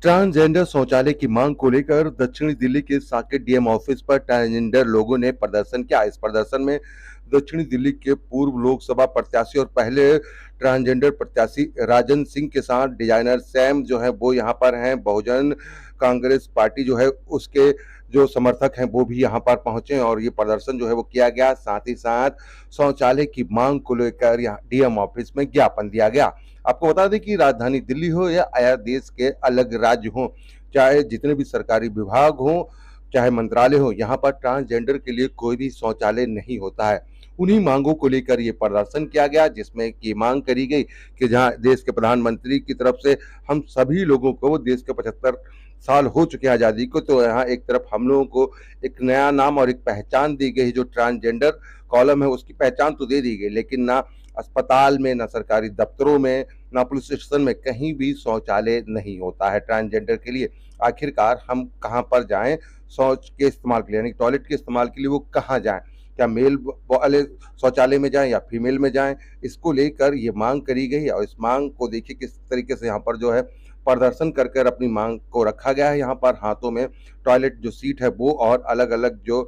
Transgender शौचालय की मांग को लेकर दक्षिणी दिल्ली के साकेत डीएम ऑफिस पर ट्रांसजेंडर लोगों ने प्रदर्शन किया। इस प्रदर्शन में दक्षिणी दिल्ली के पूर्व लोकसभा प्रत्याशी और पहले ट्रांसजेंडर प्रत्याशी राजन सिंह के साथ डिजाइनर सैम जो है वो यहाँ पर हैं। बहुजन कांग्रेस पार्टी जो है उसके जो समर्थक हैं वो भी यहाँ पर पहुंचे और ये प्रदर्शन जो है वो किया गया। साथ ही साथ शौचालय की मांग को लेकर यहाँ डीएम ऑफिस में ज्ञापन दिया गया। आपको बता दें कि राजधानी दिल्ली हो या देश के अलग राज्य हो, चाहे जितने भी सरकारी विभाग हो, चाहे मंत्रालय हो, यहाँ पर ट्रांसजेंडर के लिए कोई भी शौचालय नहीं होता है। उन्हीं मांगों को लेकर ये प्रदर्शन किया गया, जिसमें की मांग करी गई कि जहां देश के प्रधानमंत्री की तरफ से हम सभी लोगों को, देश के 75 साल हो चुके हैं आज़ादी को, तो यहाँ एक तरफ हम लोगों को एक नया नाम और एक पहचान दी गई। जो ट्रांसजेंडर कॉलम है उसकी पहचान तो दे दी गई, लेकिन ना अस्पताल में, ना सरकारी दफ्तरों में, ना पुलिस स्टेशन में कहीं भी शौचालय नहीं होता है ट्रांसजेंडर के लिए। आखिरकार हम कहां पर जाएं शौच के इस्तेमाल के लिए, यानी टॉयलेट के इस्तेमाल के लिए वो कहां जाएं? क्या मेल वाले शौचालय में जाएं या फीमेल में जाएं? इसको लेकर ये मांग करी गई और इस मांग को देखिए किस तरीके से यहाँ पर जो है प्रदर्शन कर कर अपनी मांग को रखा गया है। यहाँ पर हाथों में टॉयलेट जो सीट है वो और अलग अलग जो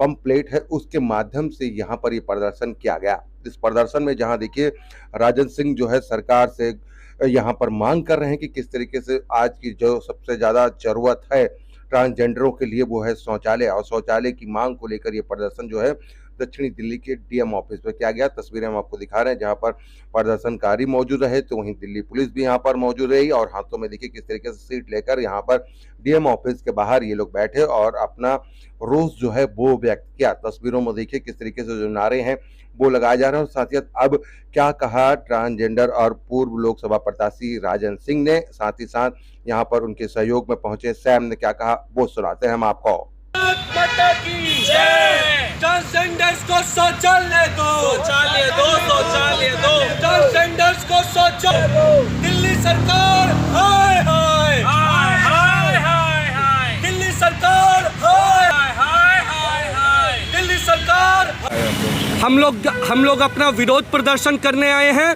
पंप प्लेट है उसके माध्यम से यहाँ पर ये प्रदर्शन किया गया। इस प्रदर्शन में जहाँ देखिए राजन सिंह जो है सरकार से यहाँ पर मांग कर रहे हैं कि किस तरीके से आज की जो सबसे ज्यादा जरूरत है ट्रांसजेंडरों के लिए वो है शौचालय, और शौचालय की मांग को लेकर ये प्रदर्शन जो है दक्षिणी दिल्ली के डीएम ऑफिस पर किया गया। तस्वीरें हम आपको दिखा रहे हैं जहां पर प्रदर्शनकारी मौजूद रहे, तो वहीं दिल्ली पुलिस भी यहां पर मौजूद रही और हाथों में देखिए किस तरीके से सीट लेकर यहां पर डीएम ऑफिस के बाहर ये लोग बैठे और अपना रोष जो है वो व्यक्त किया। तस्वीरों में देखिए किस तरीके से जो नारे हैं वो लगाए जा रहे हैं। और साथ ही अब क्या कहा ट्रांसजेंडर और पूर्व लोकसभा प्रत्याशी राजन सिंह ने, साथ ही साथ यहाँ पर उनके सहयोग में पहुंचे सैम ने क्या कहा वो सुनाते हैं हम आपको। ट्रांसजेंडर्स को शौचालय दो, शौचालय दो, शौचालय दो, ट्रांसजेंडर्स को शौचालय। दिल्ली सरकार हाय हाय हाय हाय हाय हाय, दिल्ली सरकार हाय हाय हाय हाय, दिल्ली सरकार। हम लोग अपना विरोध प्रदर्शन करने आए हैं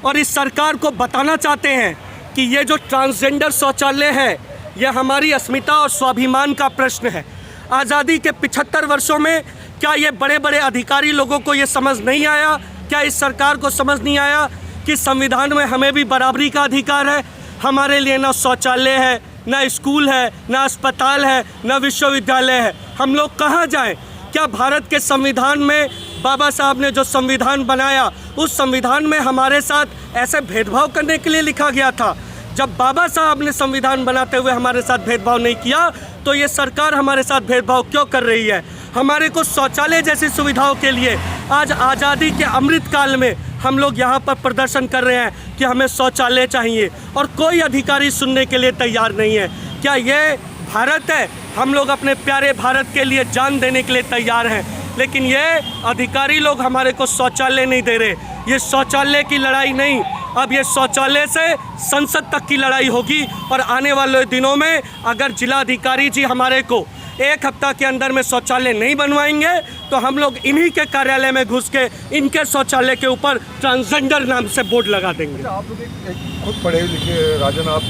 और इस सरकार को बताना चाहते हैं कि ये जो ट्रांसजेंडर शौचालय है यह हमारी अस्मिता और स्वाभिमान का प्रश्न है। आज़ादी के 75 वर्षों में क्या ये बड़े बड़े अधिकारी लोगों को ये समझ नहीं आया? क्या इस सरकार को समझ नहीं आया कि संविधान में हमें भी बराबरी का अधिकार है? हमारे लिए ना शौचालय है, ना स्कूल है, ना अस्पताल है, ना विश्वविद्यालय है। हम लोग कहाँ जाएं? क्या भारत के संविधान में बाबा साहब ने जो संविधान बनाया उस संविधान में हमारे साथ ऐसे भेदभाव करने के लिए लिखा गया था? जब बाबा साहब ने संविधान बनाते हुए हमारे साथ भेदभाव नहीं किया तो ये सरकार हमारे साथ भेदभाव क्यों कर रही है? हमारे को शौचालय जैसी सुविधाओं के लिए आज आज़ादी के अमृत काल में हम लोग यहाँ पर प्रदर्शन कर रहे हैं कि हमें शौचालय चाहिए और कोई अधिकारी सुनने के लिए तैयार नहीं है। क्या ये भारत है? हम लोग अपने प्यारे भारत के लिए जान देने के लिए तैयार हैं, लेकिन ये अधिकारी लोग हमारे को शौचालय नहीं दे रहे। ये शौचालय की लड़ाई नहीं, अब ये शौचालय से संसद तक की लड़ाई होगी। और आने वाले दिनों में अगर जिलाधिकारी जी हमारे को एक हफ्ता के अंदर में शौचालय नहीं बनवाएंगे तो हम लोग इन्हीं के कार्यालय में घुस के इनके शौचालय के ऊपर ट्रांसजेंडर नाम से बोर्ड लगा देंगे। आप लोग एक खुद पढ़े लिखे राजन, आप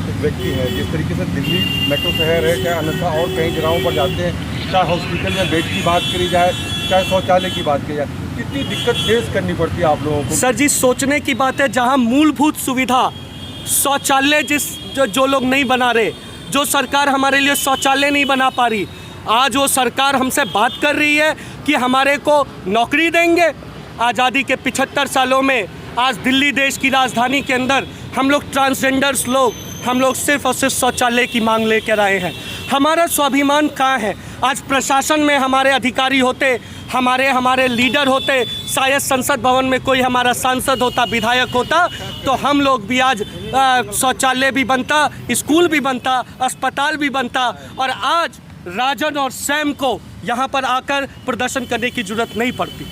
एक व्यक्ति हैं, जिस तरीके से दिल्ली मेट्रो शहर है, चाहे अन्यथा और कई जगहों पर जाते हैं, चाहे हॉस्पिटल में बेड की बात करी जाए, चाहे शौचालय की बात की जाए, कितनी दिक्कत फेस करनी पड़ती है आप लोगों को? सर जी, सोचने की बात है, जहां मूलभूत सुविधा शौचालय जो लोग नहीं बना रहे, जो सरकार हमारे लिए शौचालय नहीं बना पा रही, आज वो सरकार हमसे बात कर रही है कि हमारे को नौकरी देंगे। आज़ादी के 75 सालों में आज दिल्ली देश की राजधानी के अंदर हम लोग ट्रांसजेंडर्स लोग हम लोग सिर्फ और सिर्फ शौचालय की मांग लेकर आए हैं। हमारा स्वाभिमान कहाँ है? आज प्रशासन में हमारे अधिकारी होते, हमारे लीडर होते, शायद संसद भवन में कोई हमारा सांसद होता, विधायक होता, तो हम लोग भी आज शौचालय भी बनता, स्कूल भी बनता, अस्पताल भी बनता। और आज राजन और सैम को यहाँ पर आकर प्रदर्शन करने की जरूरत नहीं पड़ती।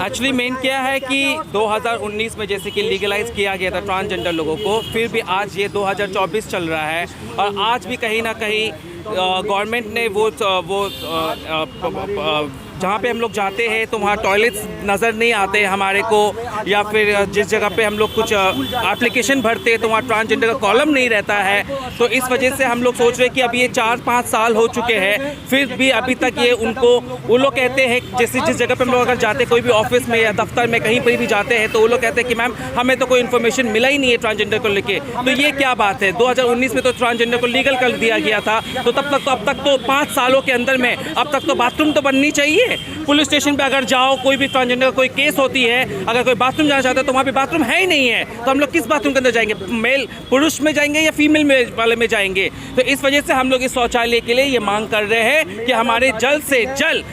एक्चुअली मेन क्या है कि 2019 में जैसे कि लीगलाइज किया गया था ट्रांसजेंडर लोगों को, फिर भी आज ये 2024 चल रहा है और आज भी कहीं ना कहीं गवर्नमेंट ने वो जहाँ पे हम लोग जाते हैं तो वहाँ टॉयलेट्स नज़र नहीं आते हमारे को, या फिर जिस जगह पे हम लोग कुछ एप्लीकेशन भरते हैं तो वहाँ ट्रांसजेंडर का कॉलम नहीं रहता है। तो इस वजह से हम लोग सोच रहे हैं कि अब ये 4-5 साल हो चुके हैं, फिर भी अभी तक ये उनको वो लोग कहते हैं, जैसे जिस जगह पे हम लोग अगर जाते हैं कोई भी ऑफिस में या दफ्तर में कहीं पर भी जाते हैं तो वो लोग कहते हैं कि मैम हमें तो कोई इन्फॉर्मेशन मिला ही नहीं है ट्रांसजेंडर को लेके। तो ये क्या बात है? 2019 में तो ट्रांसजेंडर को लीगल कर दिया गया था, तो तब तक तो अब तक तो 5 सालों के अंदर में अब तक तो बाथरूम तो बननी चाहिए। पुलिस स्टेशन पे अगर जाओ, कोई भी ट्रांसजेंडर का कोई केस होती है, अगर कोई बाथरूम जाना चाहता है तो वहाँ पे बाथरूम है ही नहीं है, तो हम लोग किस बाथरूम के अंदर जाएंगे? मेल पुरुष में जाएंगे या फीमेल में वाले में जाएंगे? तो इस वजह से हम लोग इस शौचालय के लिए ये मांग कर रहे हैं कि हमारे जल्द से जल्द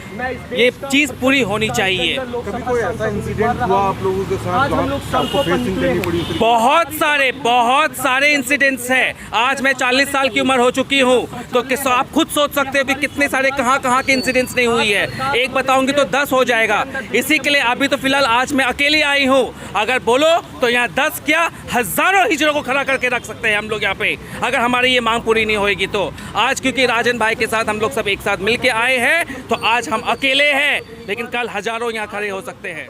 ये चीज़ पूरी होनी चाहिए। कभी कोई ऐसा इंसिडेंट हुआ आप लोगों के साथ जहाँ आपको फेसिंग करनी पड़ी? बहुत सारे इंसिडेंट्स हैं। आज मैं 40 साल की उम्र हो चुकी हूँ, तो आप खुद सोच सकते हो कि कितने सारे कहाँ के इंसिडेंट्स नहीं हुई है। एक बताऊंगी तो 10 हो जाएगा। इसी के लिए अभी तो फिलहाल आज मैं अकेली आई हूँ, अगर बोलो तो यहाँ 10 क्या हज़ारों हिजड़ों को खड़ा करके रख सकते हैं हम लोग यहाँ पे, अगर हमारी ये मांग पूरी नहीं होएगी तो। आज क्योंकि राजन भाई के साथ हम लोग सब एक साथ मिल के आए हैं, तो आज हम अकेले हैं, लेकिन कल हज़ारों यहाँ खड़े हो सकते हैं।